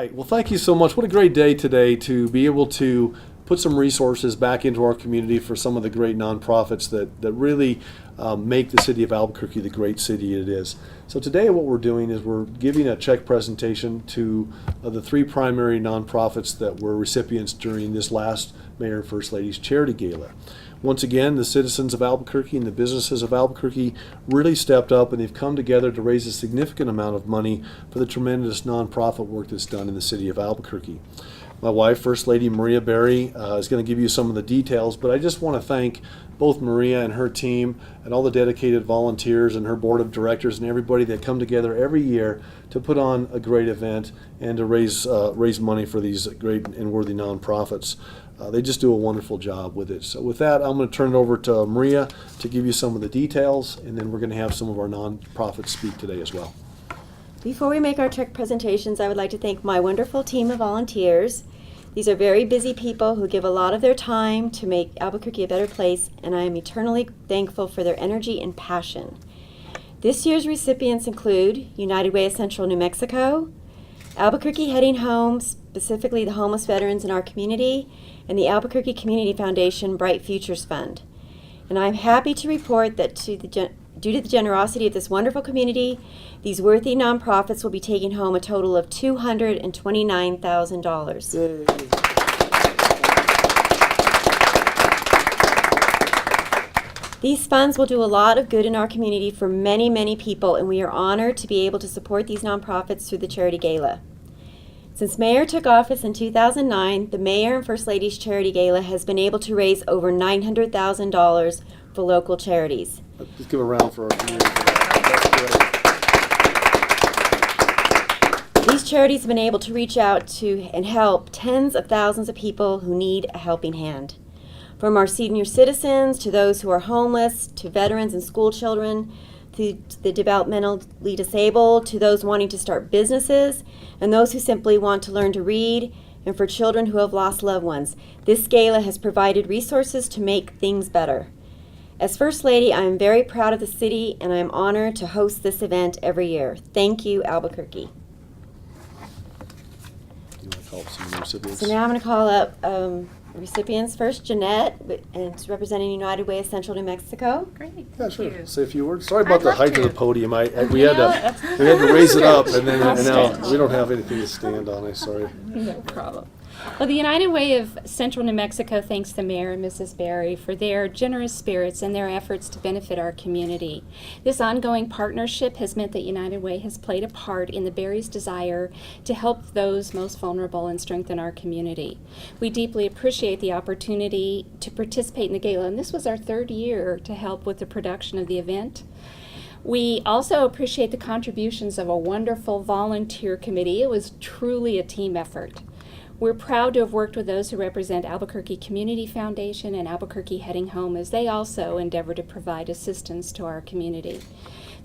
right. Well, thank you so much. What a great day today to be able to put some resources back into our community for some of the great nonprofits that really make the city of Albuquerque the great city it is. So today what we're doing is we're giving a check presentation to the three primary nonprofits that were recipients during this last Mayor and First Lady's Charity Gala. Once again, the citizens of Albuquerque and the businesses of Albuquerque really stepped up, and they've come together to raise a significant amount of money for the tremendous nonprofit work that's done in the city of Albuquerque. My wife, First Lady Maria Berry, is going to give you some of the details, but I just want to thank both Maria and her team and all the dedicated volunteers and her board of directors and everybody that come together every year to put on a great event and to raise money for these great and worthy nonprofits. They just do a wonderful job with it. So with that, I'm going to turn it over to Maria to give you some of the details, and then we're going to have some of our nonprofits speak today as well. Before we make our check presentations, I would like to thank my wonderful team of volunteers. These are very busy people who give a lot of their time to make Albuquerque a better place, and I am eternally thankful for their energy and passion. This year's recipients include United Way of Central New Mexico, Albuquerque Heading Home, specifically the homeless veterans in our community, and the Albuquerque Community Foundation Bright Futures Fund. And I'm happy to report that due to the generosity of this wonderful community, these worthy nonprofits will be taking home a total of $229,000. These funds will do a lot of good in our community for many, many people, and we are honored to be able to support these nonprofits through the Charity Gala. Since Mayor took office in 2009, the Mayor and First Lady's Charity Gala has been able to raise over $900,000 for local charities. Just give a round for our community. That's great. These charities have been able to reach out to and help tens of thousands of people who need a helping hand. From our senior citizens to those who are homeless, to veterans and school children, to the developmentally disabled, to those wanting to start businesses, and those who simply want to learn to read, and for children who have lost loved ones. This gala has provided resources to make things better. As First Lady, I am very proud of the city, and I am honored to host this event every year. Thank you, Albuquerque. You want to call up some of the recipients? So now I'm going to call up recipients. First, Jeanette, and it's representing United Way of Central New Mexico. Great. Yeah, sure. Thank you. Say a few words. Sorry about I'd the love height of to. the podium. We had to raise it up, and then and now we don't have anything to stand on. I'm sorry. No problem. Well, the United Way of Central New Mexico thanks the Mayor and Mrs. Berry for their generous spirits and their efforts to benefit our community. This ongoing partnership has meant that United Way has played a part in the Berry's desire to help those most vulnerable and strengthen our community. We deeply appreciate the opportunity to participate in the gala, and this was our third year to help with the production of the event. We also appreciate the contributions of a wonderful volunteer committee. It was truly a team effort. We're proud to have worked with those who represent Albuquerque Community Foundation and Albuquerque Heading Home as they also endeavor to provide assistance to our community.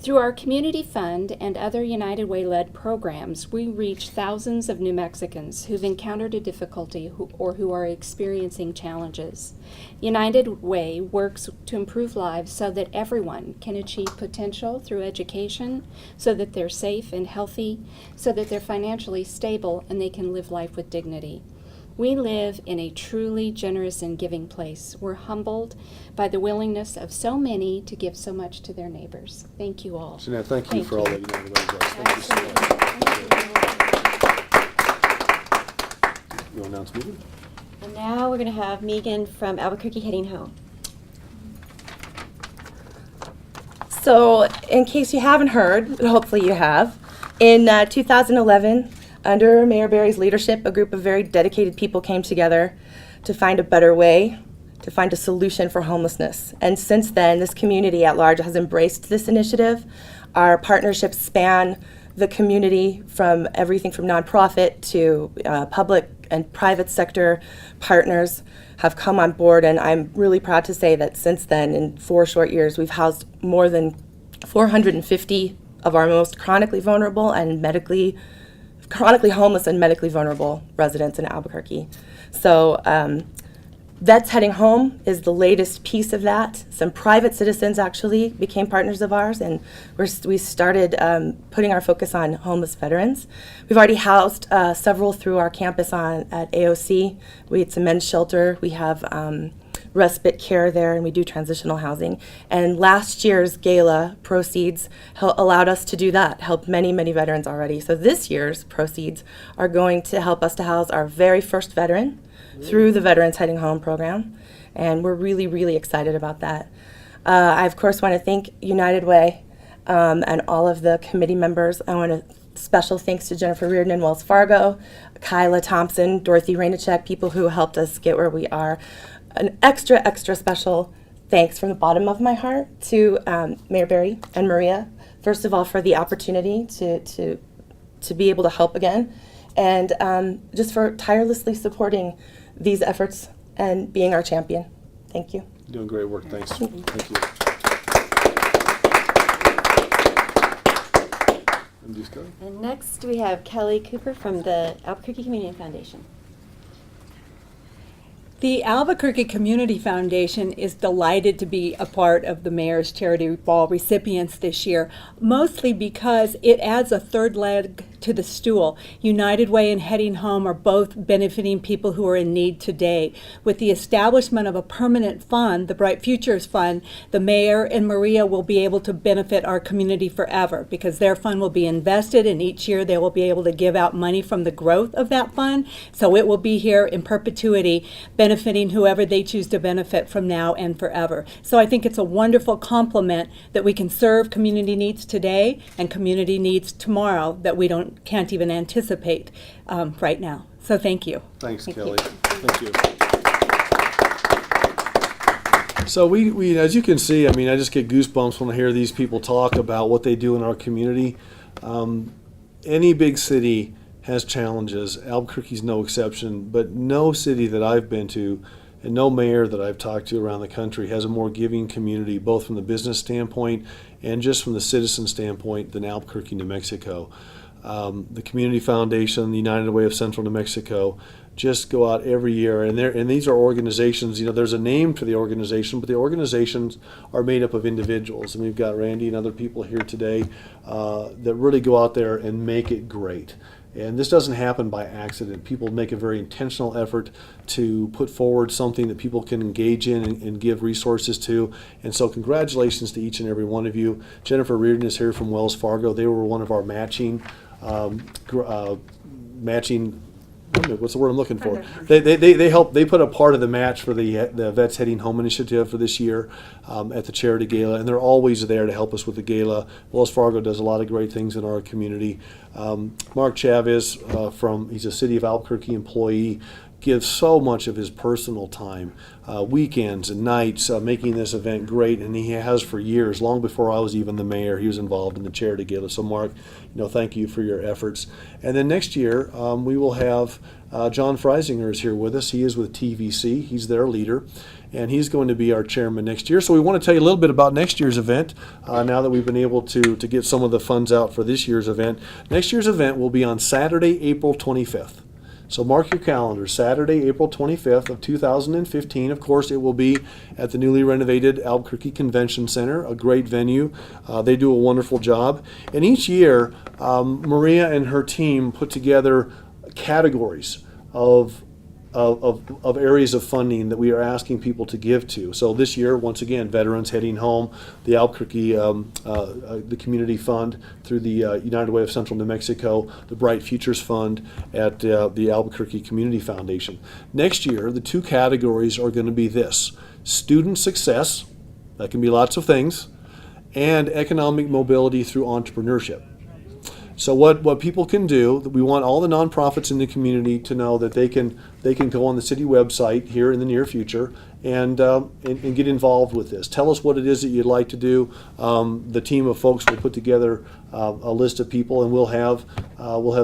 Through our community fund and other United Way-led programs, we reach thousands of New Mexicans who've encountered a difficulty or who are experiencing challenges. United Way works to improve lives so that everyone can achieve potential through education, so that they're safe and healthy, so that they're financially stable and they can live life with dignity. We live in a truly generous and giving place. We're humbled by the willingness of so many to give so much to their neighbors. Thank you all. Jeanette, thank you for all that United Way does. Thank you so much. You want to announce meeting? And now we're going to have Megan from Albuquerque Heading Home. So, in case you haven't heard, but hopefully you have, in 2011, under Mayor Berry's leadership, a group of very dedicated people came together to find a better way, to find a solution for homelessness. And since then, this community at large has embraced this initiative. Our partnerships span the community from everything from nonprofit to public and private sector partners have come on board, and I'm really proud to say that since then, in 4 short years, we've housed more than 450 of our most chronically vulnerable and chronically homeless and medically vulnerable residents in Albuquerque. So Vets Heading Home is the latest piece of that. Some private citizens actually became partners of ours, and we started putting our focus on homeless veterans. We've already housed several through our campus at AOC. We had some men's shelter. We have respite care there, and we do transitional housing. And last year's Gala proceeds allowed us to do that, help many, many veterans already. So this year's proceeds are going to help us to house our very first veteran through the Veterans Heading Home program, and we're really, really excited about that. I, of course, want to thank United Way and all of the committee members. I want to special thanks to Jennifer Reardon and Wells Fargo, Kyla Thompson, Dorothy Rainichek, people who helped us get where we are. An extra, extra special thanks from the bottom of my heart to Mayor Berry and Maria, first of all, for the opportunity to be able to help again, and just for tirelessly supporting these efforts and being our champion. Thank you. You're doing great work. Thanks. Thank you. And next we have Kelly Cooper from the Albuquerque Community Foundation. The Albuquerque Community Foundation is delighted to be a part of the Mayor's Charity Ball recipients this year, mostly because it adds a third leg to the stool. United Way and Heading Home are both benefiting people who are in need today. With the establishment of a permanent fund, the Bright Futures Fund, the Mayor and Maria will be able to benefit our community forever because their fund will be invested, and each year they will be able to give out money from the growth of that fund. So it will be here in perpetuity, benefiting whoever they choose to benefit from now and forever. So I think it's a wonderful complement that we can serve community needs today and community needs tomorrow that we can't even anticipate right now. So thank you. Thanks, Thank Kelly. you. Thank you. So we, as you can see, I mean, I just get goosebumps when I hear these people talk about what they do in our community. Any big city has challenges. Albuquerque's no exception, but no city that I've been to and no mayor that I've talked to around the country has a more giving community, both from the business standpoint and just from the citizen standpoint, than Albuquerque, New Mexico. The Community Foundation, the United Way of Central New Mexico, just go out every year, and these are organizations. You know, there's a name to the organization, but the organizations are made up of individuals, and we've got Randy and other people here today that really go out there and make it great. And this doesn't happen by accident. People make a very intentional effort to put forward something that people can engage in and give resources to. And so congratulations to each and every one of you. Jennifer Reardon is here from Wells Fargo. They were one of our matching, what's the word I'm looking for? They helped. They put a part of the match for the Vets Heading Home initiative for this year at the Charity Gala, and they're always there to help us with the gala. Wells Fargo does a lot of great things in our community. Mark Chavez he's a City of Albuquerque employee, gives so much of his personal time, weekends and nights, making this event great, and he has for years, long before I was even the mayor. He was involved in the Charity Gala. So Mark, thank you for your efforts. And then next year, we will have John Freisinger is here with us. He is with TVC. He's their leader, and he's going to be our chairman next year. So we want to tell you a little bit about next year's event now that we've been able to get some of the funds out for this year's event. Next year's event will be on Saturday, April 25th. So mark your calendar, Saturday, April 25th of 2015. Of course, it will be at the newly renovated Albuquerque Convention Center, a great venue. They do a wonderful job. And each year, Maria and her team put together categories of areas of funding that we are asking people to give to. So this year, once again, Veterans Heading Home, the Albuquerque, the Community Fund through the United Way of Central New Mexico, the Bright Futures Fund at the Albuquerque Community Foundation. Next year, the two categories are going to be this: student success, that can be lots of things, and economic mobility through entrepreneurship. So what people can do, we want all the nonprofits in the community to know that they can go on the city website here in the near future and get involved with this. Tell us what it is that you'd like to do. The team of folks will put together a list of people, and we'll have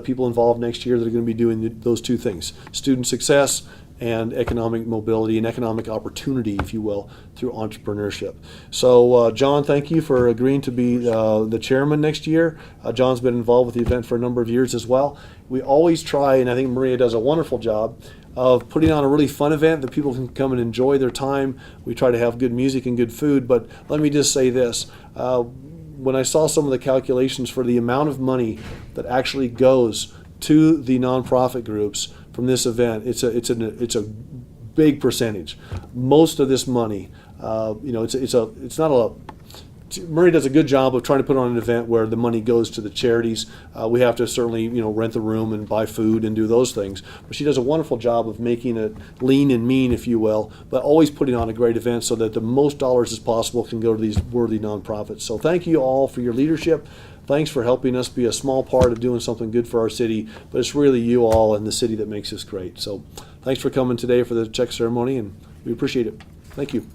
people involved next year that are going to be doing those two things: student success and economic mobility and economic opportunity, if you will, through entrepreneurship. So John, thank you for agreeing to be the chairman next year. John's been involved with the event for a number of years as well. We always try, and I think Maria does a wonderful job, of putting on a really fun event that people can come and enjoy their time. We try to have good music and good food, but let me just say this. When I saw some of the calculations for the amount of money that actually goes to the nonprofit groups from this event, it's a big percentage. Most of this money, it's not a. Murray does a good job of trying to put on an event where the money goes to the charities. We have to certainly, rent the room and buy food and do those things. But she does a wonderful job of making it lean and mean, if you will, but always putting on a great event so that the most dollars as possible can go to these worthy nonprofits. So thank you all for your leadership. Thanks for helping us be a small part of doing something good for our city, but it's really you all and the city that makes this great. So thanks for coming today for the check ceremony, and we appreciate it. Thank you.